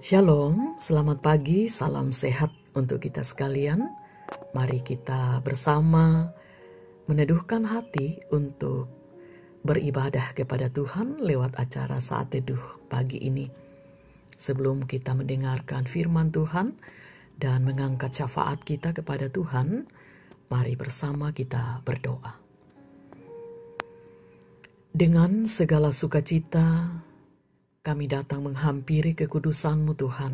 Shalom, selamat pagi, salam sehat untuk kita sekalian. Mari kita bersama meneduhkan hati untuk beribadah kepada Tuhan lewat acara Saat Teduh pagi ini. Sebelum kita mendengarkan firman Tuhan dan mengangkat syafaat kita kepada Tuhan, mari bersama kita berdoa. Dengan segala sukacita, kami datang menghampiri kekudusan-Mu Tuhan,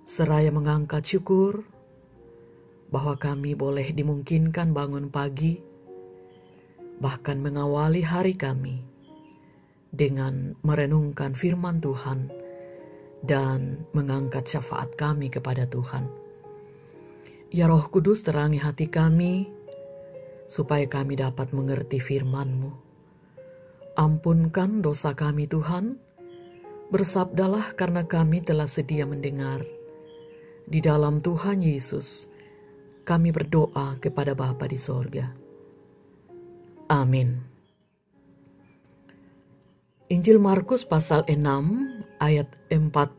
seraya mengangkat syukur bahwa kami boleh dimungkinkan bangun pagi, bahkan mengawali hari kami dengan merenungkan firman Tuhan dan mengangkat syafaat kami kepada Tuhan. Ya Roh Kudus, terangi hati kami, supaya kami dapat mengerti firman-Mu. Ampunkan dosa kami Tuhan, bersabdalah karena kami telah sedia mendengar. Di dalam Tuhan Yesus, kami berdoa kepada Bapa di sorga. Amin. Injil Markus pasal 6 ayat 45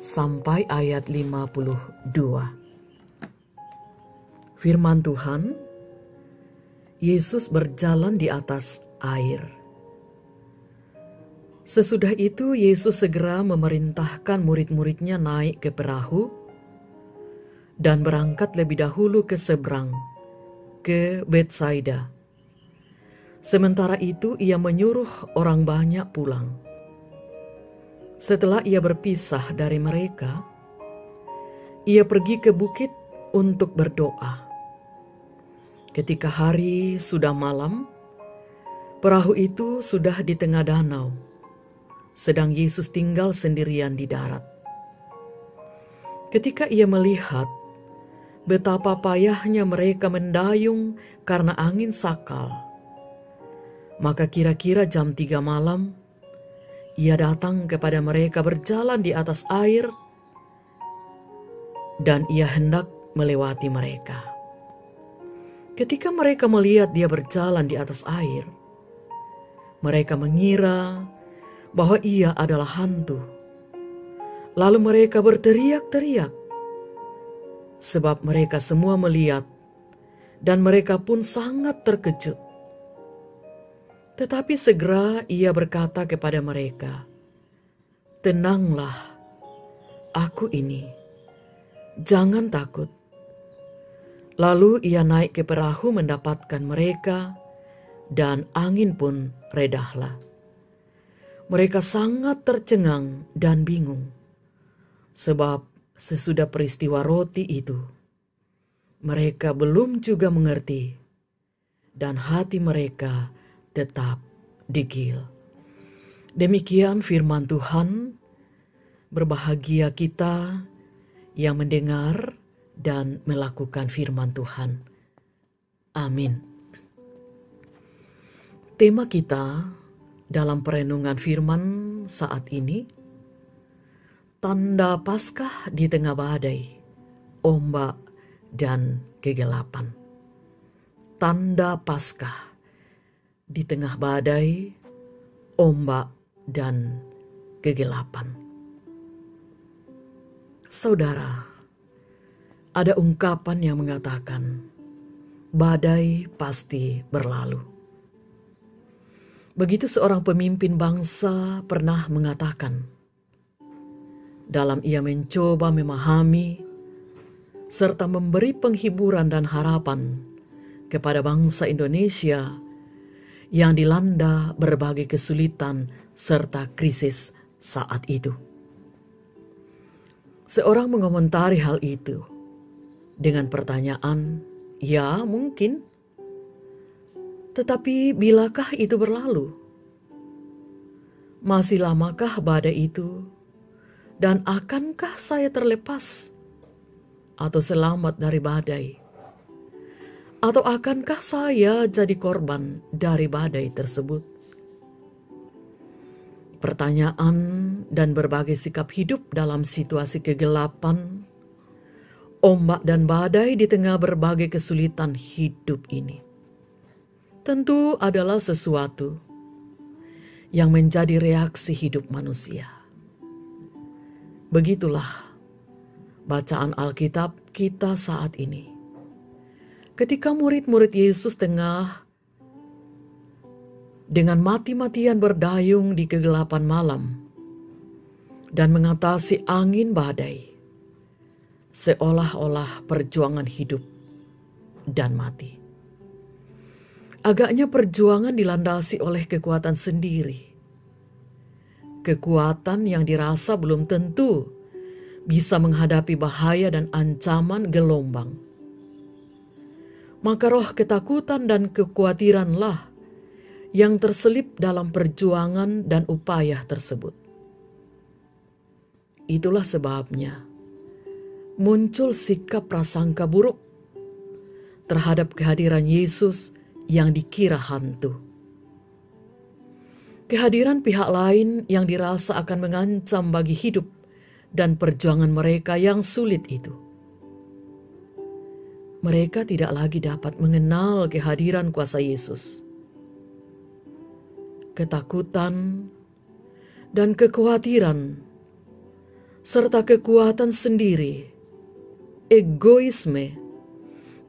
sampai ayat 52. Firman Tuhan, Yesus berjalan di atas air. Sesudah itu Yesus segera memerintahkan murid-muridnya naik ke perahu dan berangkat lebih dahulu ke seberang, ke Betsaida. Sementara itu ia menyuruh orang banyak pulang. Setelah ia berpisah dari mereka, ia pergi ke bukit untuk berdoa. Ketika hari sudah malam, perahu itu sudah di tengah danau, sedang Yesus tinggal sendirian di darat. Ketika ia melihat betapa payahnya mereka mendayung karena angin sakal, maka kira-kira jam 3 malam, ia datang kepada mereka berjalan di atas air, dan ia hendak melewati mereka. Ketika mereka melihat dia berjalan di atas air, mereka mengira bahwa ia adalah hantu. Lalu mereka berteriak-teriak, sebab mereka semua melihat, dan mereka pun sangat terkejut. Tetapi segera ia berkata kepada mereka, "Tenanglah, aku ini, jangan takut." Lalu ia naik ke perahu mendapatkan mereka, dan angin pun redahlah. Mereka sangat tercengang dan bingung, sebab sesudah peristiwa roti itu, mereka belum juga mengerti, dan hati mereka tetap degil. Demikian firman Tuhan. Berbahagia kita yang mendengar dan melakukan firman Tuhan. Amin. Tema kita dalam perenungan firman saat ini, tanda Paskah di tengah badai, ombak, dan kegelapan. Tanda Paskah di tengah badai, ombak, dan kegelapan. Saudara, ada ungkapan yang mengatakan, badai pasti berlalu. Begitu seorang pemimpin bangsa pernah mengatakan, dalam ia mencoba memahami serta memberi penghiburan dan harapan kepada bangsa Indonesia yang dilanda berbagai kesulitan serta krisis saat itu. Seorang mengomentari hal itu dengan pertanyaan, "Ya, mungkin. Tetapi bilakah itu berlalu? Masih lamakah badai itu? Dan akankah saya terlepas atau selamat dari badai? Atau akankah saya jadi korban dari badai tersebut?" Pertanyaan dan berbagai sikap hidup dalam situasi kegelapan, ombak dan badai di tengah berbagai kesulitan hidup ini tentu adalah sesuatu yang menjadi reaksi hidup manusia. Begitulah bacaan Alkitab kita saat ini. Ketika murid-murid Yesus tengah dengan mati-matian berdayung di kegelapan malam dan mengatasi angin badai, seolah-olah perjuangan hidup dan mati. Agaknya perjuangan dilandasi oleh kekuatan sendiri. Kekuatan yang dirasa belum tentu bisa menghadapi bahaya dan ancaman gelombang. Maka roh ketakutan dan kekhawatiranlah yang terselip dalam perjuangan dan upaya tersebut. Itulah sebabnya muncul sikap prasangka buruk terhadap kehadiran Yesus yang dikira hantu. Kehadiran pihak lain yang dirasa akan mengancam bagi hidup dan perjuangan mereka yang sulit itu. Mereka tidak lagi dapat mengenal kehadiran kuasa Yesus. Ketakutan dan kekhawatiran serta kekuatan sendiri, egoisme,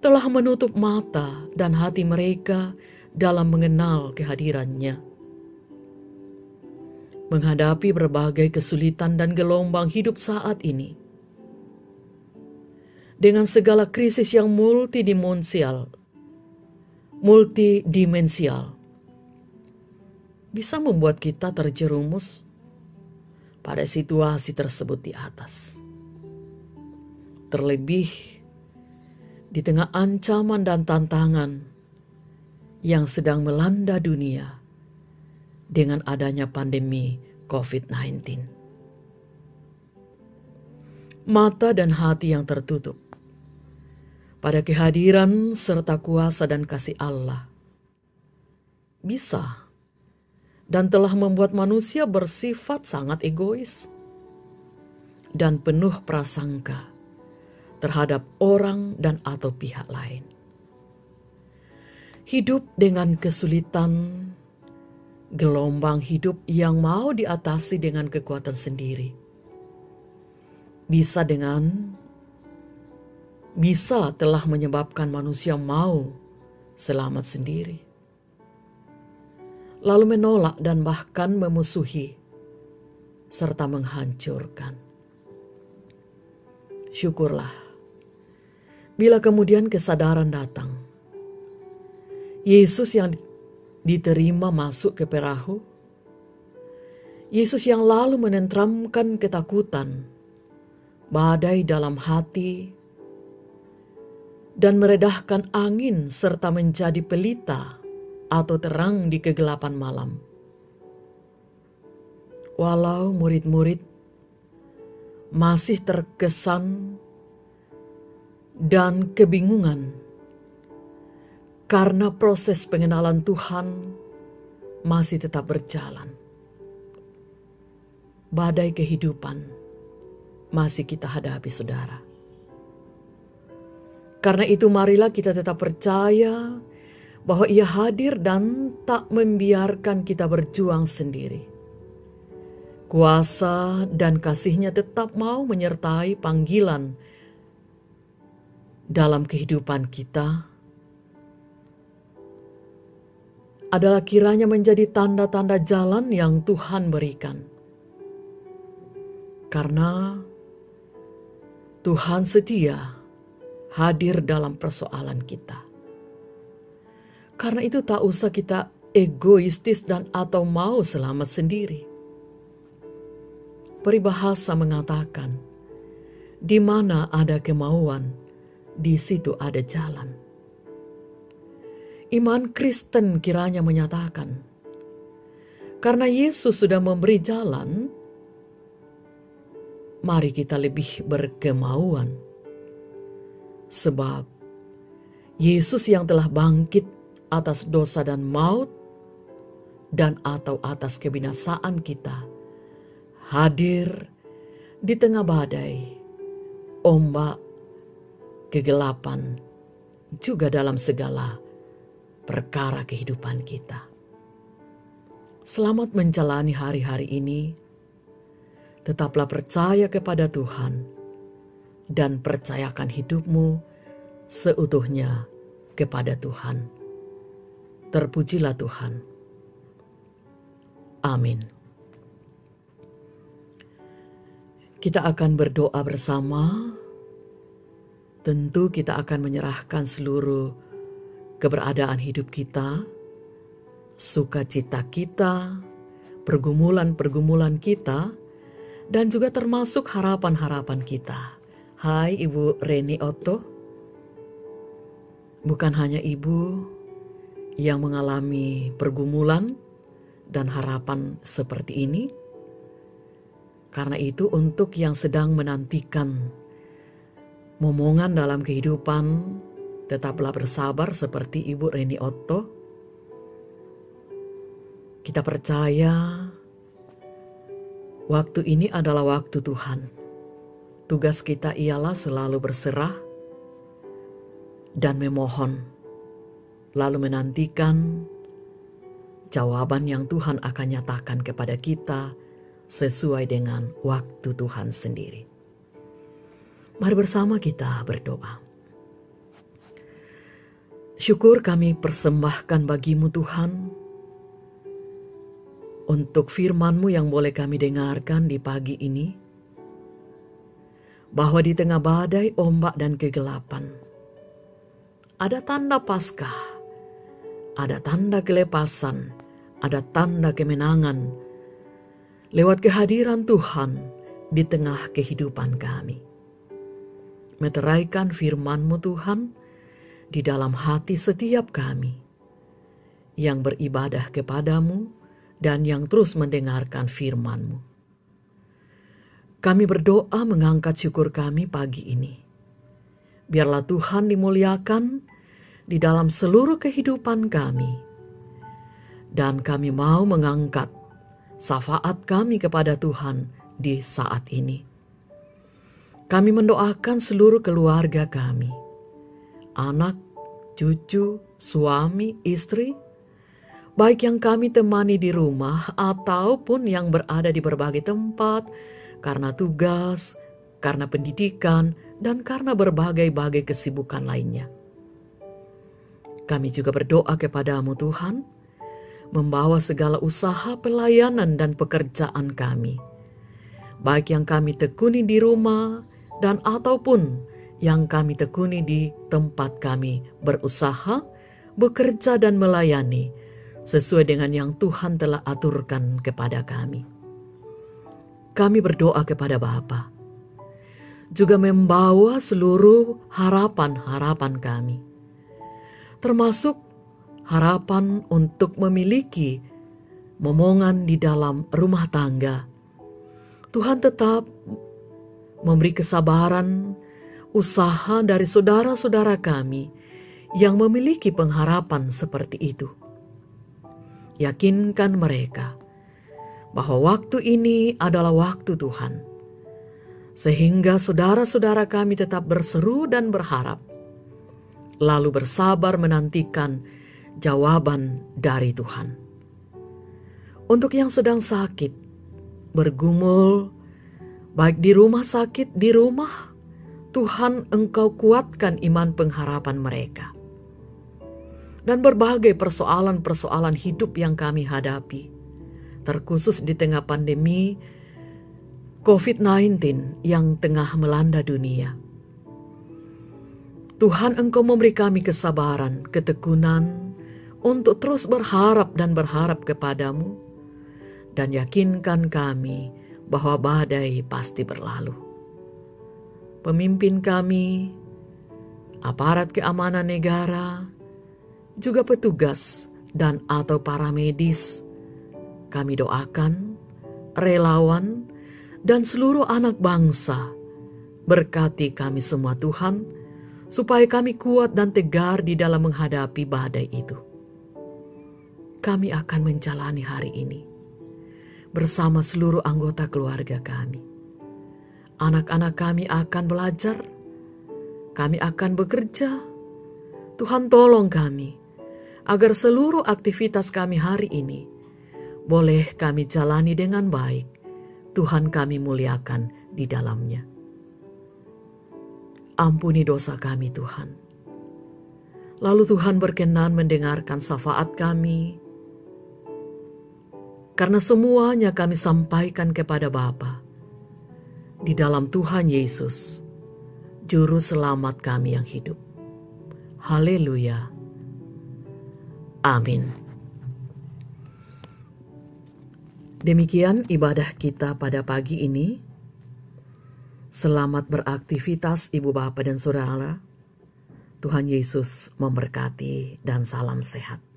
telah menutup mata dan hati mereka dalam mengenal kehadirannya. Menghadapi berbagai kesulitan dan gelombang hidup saat ini, dengan segala krisis yang multidimensial, bisa membuat kita terjerumus pada situasi tersebut di atas. Terlebih di tengah ancaman dan tantangan yang sedang melanda dunia dengan adanya pandemi COVID-19. Mata dan hati yang tertutup pada kehadiran serta kuasa dan kasih Allah bisa dan telah membuat manusia bersifat sangat egois dan penuh prasangka terhadap orang dan atau pihak lain. Hidup dengan kesulitan, gelombang hidup yang mau diatasi dengan kekuatan sendiri. Bisa telah menyebabkan manusia mau selamat sendiri, lalu menolak dan bahkan memusuhi serta menghancurkan. Syukurlah bila kemudian kesadaran datang. Yesus yang diterima masuk ke perahu. Yesus yang lalu menenteramkan ketakutan, badai dalam hati, dan meredahkan angin serta menjadi pelita atau terang di kegelapan malam. Walau murid-murid masih terkesan dan kebingungan karena proses pengenalan Tuhan masih tetap berjalan. Badai kehidupan masih kita hadapi, saudara. Karena itu marilah kita tetap percaya bahwa Ia hadir dan tak membiarkan kita berjuang sendiri. Kuasa dan kasih-Nya tetap mau menyertai panggilan dalam kehidupan kita adalah kiranya menjadi tanda-tanda jalan yang Tuhan berikan. Karena Tuhan setia hadir dalam persoalan kita. Karena itu tak usah kita egoistis dan atau mau selamat sendiri. Peribahasa mengatakan, di mana ada kemauan, di situ ada jalan. Iman Kristen kiranya menyatakan, karena Yesus sudah memberi jalan, mari kita lebih berkemauan. Sebab Yesus yang telah bangkit atas dosa dan maut dan atau atas kebinasaan kita, hadir di tengah badai, ombak, kegelapan, juga dalam segala perkara kehidupan kita. Selamat menjalani hari-hari ini. Tetaplah percaya kepada Tuhan dan percayakan hidupmu seutuhnya kepada Tuhan. Terpujilah Tuhan. Amin. Kita akan berdoa bersama. Tentu kita akan menyerahkan seluruh keberadaan hidup kita, sukacita kita, pergumulan-pergumulan kita, dan juga termasuk harapan-harapan kita. Hai Ibu Reni Otto. Bukan hanya Ibu yang mengalami pergumulan dan harapan seperti ini. Karena itu untuk yang sedang menantikan momongan dalam kehidupan, tetaplah bersabar seperti Ibu Reni Otto. Kita percaya waktu ini adalah waktu Tuhan. Tugas kita ialah selalu berserah dan memohon, lalu menantikan jawaban yang Tuhan akan nyatakan kepada kita sesuai dengan waktu Tuhan sendiri. Mari bersama kita berdoa. Syukur kami persembahkan bagimu Tuhan, untuk firman-Mu yang boleh kami dengarkan di pagi ini, bahwa di tengah badai, ombak, dan kegelapan, ada tanda Paskah, ada tanda kelepasan, ada tanda kemenangan, lewat kehadiran Tuhan di tengah kehidupan kami. Meteraikan firman-Mu Tuhan di dalam hati setiap kami yang beribadah kepadamu dan yang terus mendengarkan firman-Mu. Kami berdoa mengangkat syukur kami pagi ini. Biarlah Tuhan dimuliakan di dalam seluruh kehidupan kami. Dan kami mau mengangkat syafaat kami kepada Tuhan di saat ini. Kami mendoakan seluruh keluarga kami, anak, cucu, suami, istri, baik yang kami temani di rumah ataupun yang berada di berbagai tempat karena tugas, karena pendidikan, dan karena berbagai-bagai kesibukan lainnya. Kami juga berdoa kepadamu Tuhan, membawa segala usaha pelayanan dan pekerjaan kami, baik yang kami tekuni di rumah dan ataupun yang kami tekuni di tempat kami berusaha, bekerja dan melayani sesuai dengan yang Tuhan telah aturkan kepada kami. Kami berdoa kepada Bapa, juga membawa seluruh harapan-harapan kami, termasuk harapan untuk memiliki momongan di dalam rumah tangga. Tuhan tetap memberi kesabaran, usaha dari saudara-saudara kami yang memiliki pengharapan seperti itu. Yakinkan mereka bahwa waktu ini adalah waktu Tuhan, sehingga saudara-saudara kami tetap berseru dan berharap, lalu bersabar menantikan jawaban dari Tuhan. Untuk yang sedang sakit, bergumul, baik di rumah sakit, di rumah, Tuhan Engkau kuatkan iman pengharapan mereka. Dan berbagai persoalan-persoalan hidup yang kami hadapi, terkhusus di tengah pandemi COVID-19 yang tengah melanda dunia. Tuhan Engkau memberi kami kesabaran, ketekunan untuk terus berharap dan berharap kepadamu, dan yakinkan kami bahwa badai pasti berlalu. Pemimpin kami, aparat keamanan negara, juga petugas dan atau para medis, kami doakan, relawan, dan seluruh anak bangsa, berkati kami semua Tuhan, supaya kami kuat dan tegar di dalam menghadapi badai itu. Kami akan menjalani hari ini bersama seluruh anggota keluarga kami. Anak-anak kami akan belajar, kami akan bekerja. Tuhan tolong kami, agar seluruh aktivitas kami hari ini boleh kami jalani dengan baik. Tuhan kami muliakan di dalamnya. Ampuni dosa kami Tuhan. Lalu Tuhan berkenan mendengarkan syafaat kami. Karena semuanya kami sampaikan kepada Bapa. Di dalam Tuhan Yesus, Juru Selamat kami yang hidup. Haleluya. Amin. Demikian ibadah kita pada pagi ini. Selamat beraktivitas Ibu Bapa dan Saudara. Tuhan Yesus memberkati dan salam sehat.